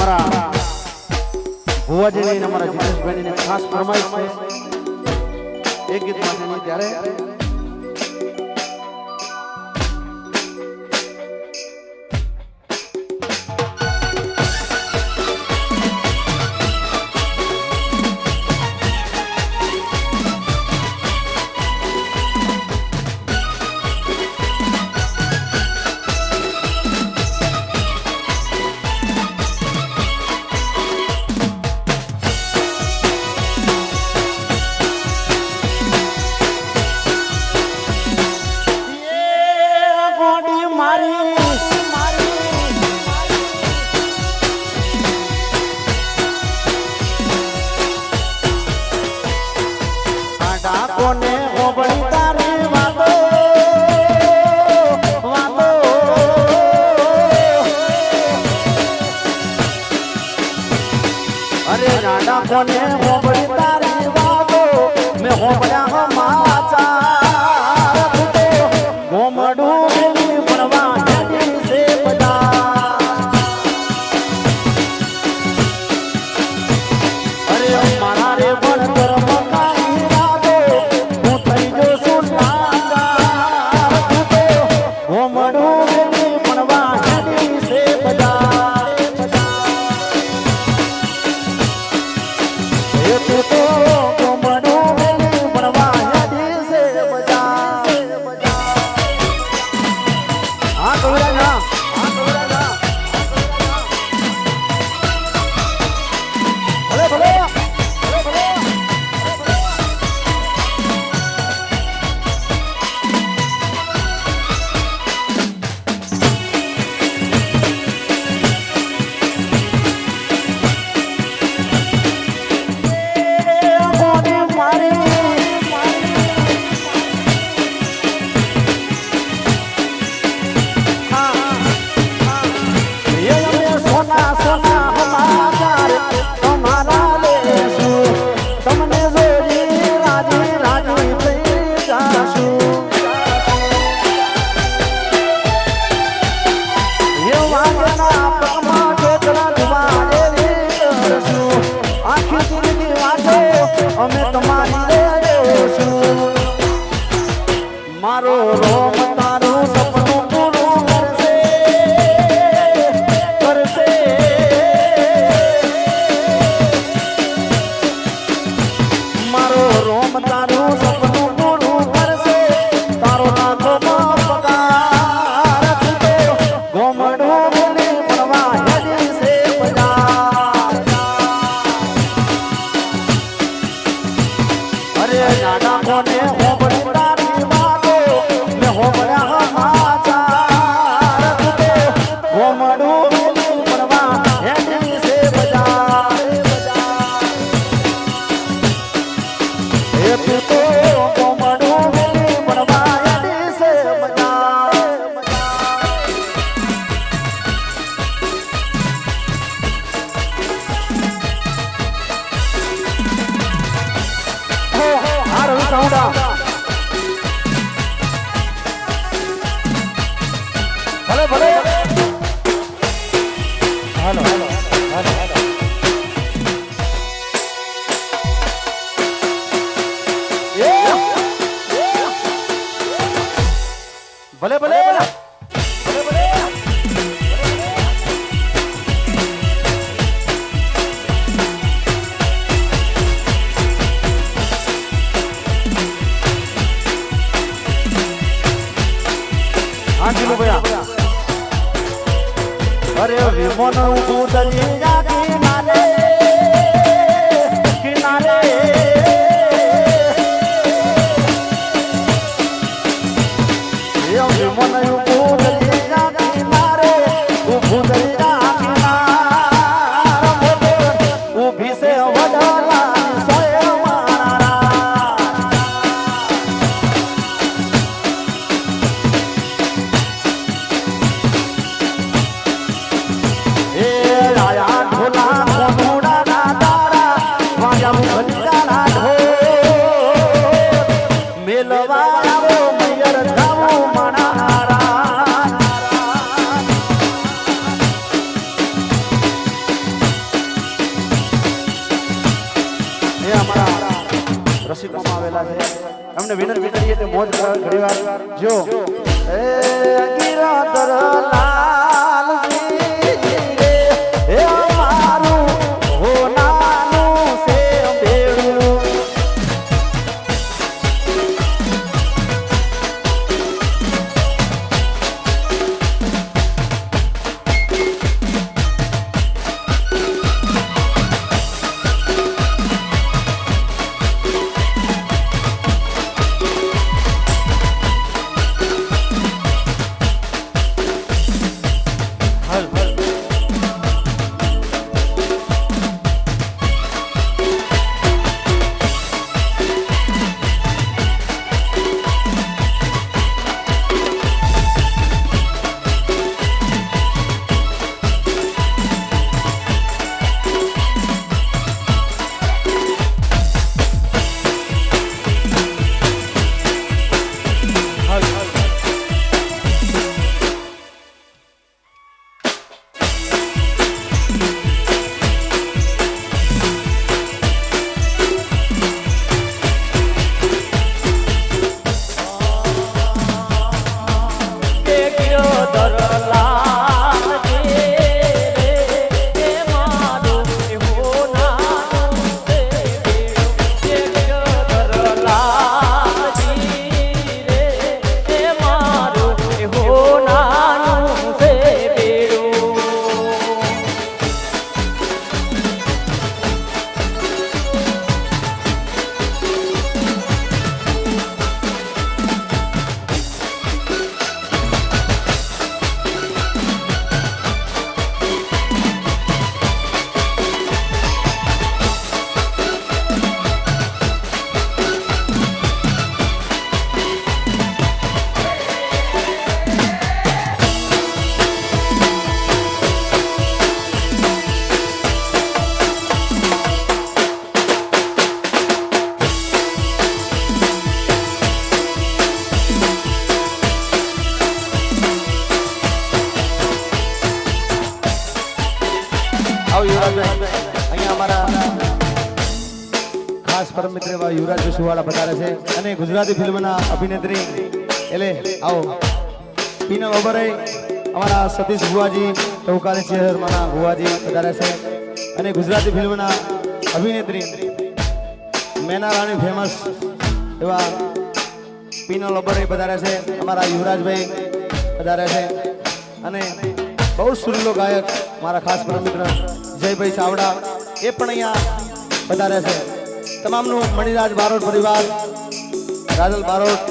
અમારા ભુવાજીની અમારા જીતેશભાઈની ખાસ ફરમાઈશ છે એક ગીત માટેની ત્યારે કોને ઓબળી તારી વાતો વાતો અરે રાડા કોને ઓબળી તારી વાતો મે હોબળ્યા સમાચાર ગોમડું મેલી ભણવા હેડી છે બધા અરે મારા રે ભણતર અમે તમારી મારો રોમ તારું સપનું પૂરું કરશે કરશે મારો રોમ તારું સપનું પૂરું કરશે તારો નાથો પગાર ગોમડું બોલી ભણવા હેડી છે અરે નાના કોને હોબળી તારી વાતો મે હોબળ્યા સમાચાર ગોમડું મેલી ભણવા હેડી છે બજાર એ તું તો ગોમડું મેલી ભણવા હેડી છે બજાર સાઉન્ડા ભલે ભલે હાલો હાલો હાલો હાલો ભલે ભલે અરે વિમોન ઉભું દરિયા કિનારે કિનારે વિમોન ઉભું દરિયા કિનારે ઉભું દરિયા કિનારે ઉભી છે વડલા ભોલા શીખવામાં આવેલા છે અમને વિનંતી કરીએ કે મોજ ઘડીવાર જો એ ગિરાધર લાલજી રે એ મારું હોનાનું છે બેડું અહીંયા અમારા ખાસ પરમ મિત્ર એવા યુવરાજ સુવાળા પધારે છે અને ગુજરાતી ફિલ્મના અભિનેત્રી એટલે આવો પીનલ ઓબરાય અમારા સતીશ ભુવાજી ટોકારી શહેરમાંના ભુવાજી પધારે છે અને ગુજરાતી ફિલ્મના અભિનેત્રી મેના રાણી ફેમસ એવા પીનલ ઓબરાય પધારે છે અમારા યુવરાજભાઈ પધારે છે અને બહુ સુરીલો ગાયક મારા ખાસ પરમ મિત્ર જયભાઈ ચાવડા એ પણ અહીંયા પધારે છે તમામનું મણિરાજ બારોટ પરિવાર રાજલ બારોટ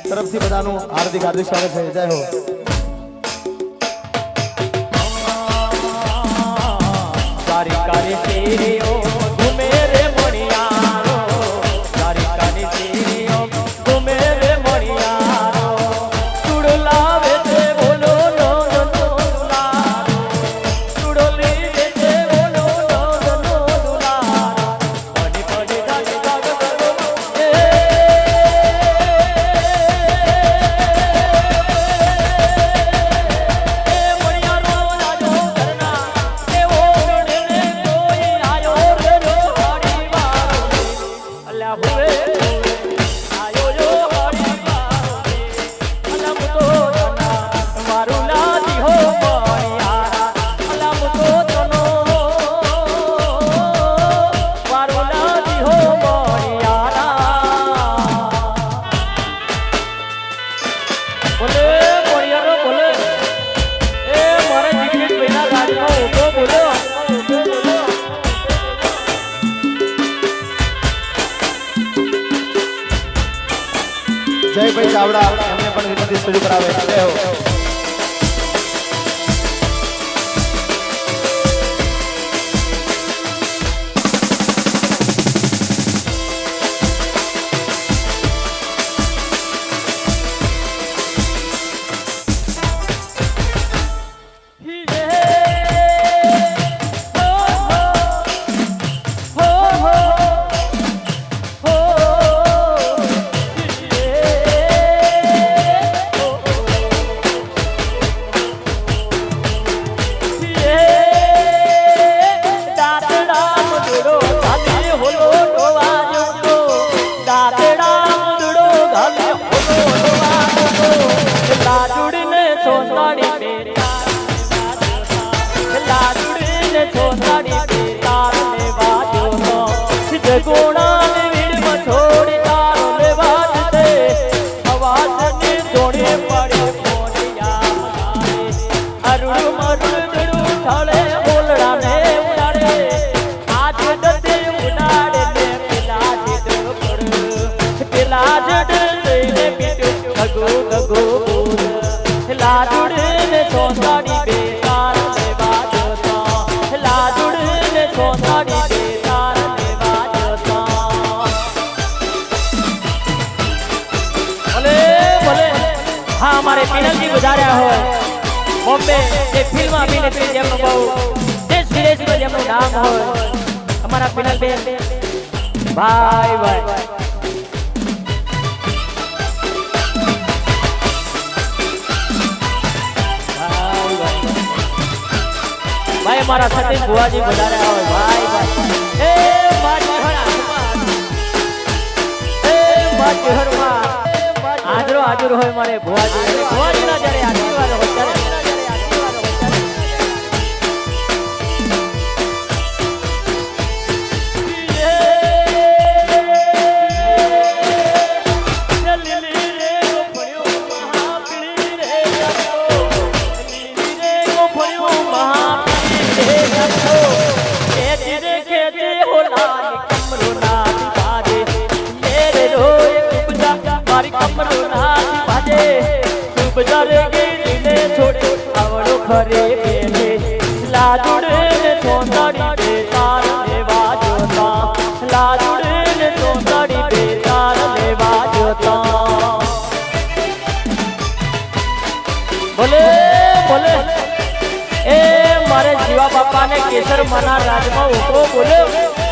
તરફથી બધાનું હાર્દિક હાર્દિક સ્વાગત છે જય હો તારી કાલી શેરીઓ ઘૂમે રે મણિયારો તારી કાલી શેરીઓ ઘૂમે રે મણિયારો ચૂડલાવે છે બોલો નો નો દુલારો ચૂડલી છે બોલો નો નો દુલારો પડી પડી જાગ જાગ કરો એ મણિયારો રાજો કરના એવો જયભાઈ ચાવડા એમને પણ વિનંતી સ્ટુડિયો પર આવે જય હો વધાર્યા હોય બોમ્બે જે ફિલ્મ અભિનેત્રી જેમનું બહુ દેશ વિદેશમાં જેમનું નામ હોય અમારા પિનલબેન ભાઈ ભાઈ ભાઈ મારા સતીશ ભુવાજી વધાર્યા હોય ભાઈ ભાઈ એ મારી હરા એ મારી હરમાં હાજરો હાજર હોય મારે ભુવાજી ભુવાજીના જ્યારે આશીર્વાદ હોય ત્યારે ખરે પેલે લાદુડે ને ચોંદડી બે તાર લેવા જોતા લાદુડે ને ચોંદડી બે તાર લેવા જોતા બોલે બોલે એ મારે જીવા બાપાને કેસર મના રાજમાં ઉતરો બોલે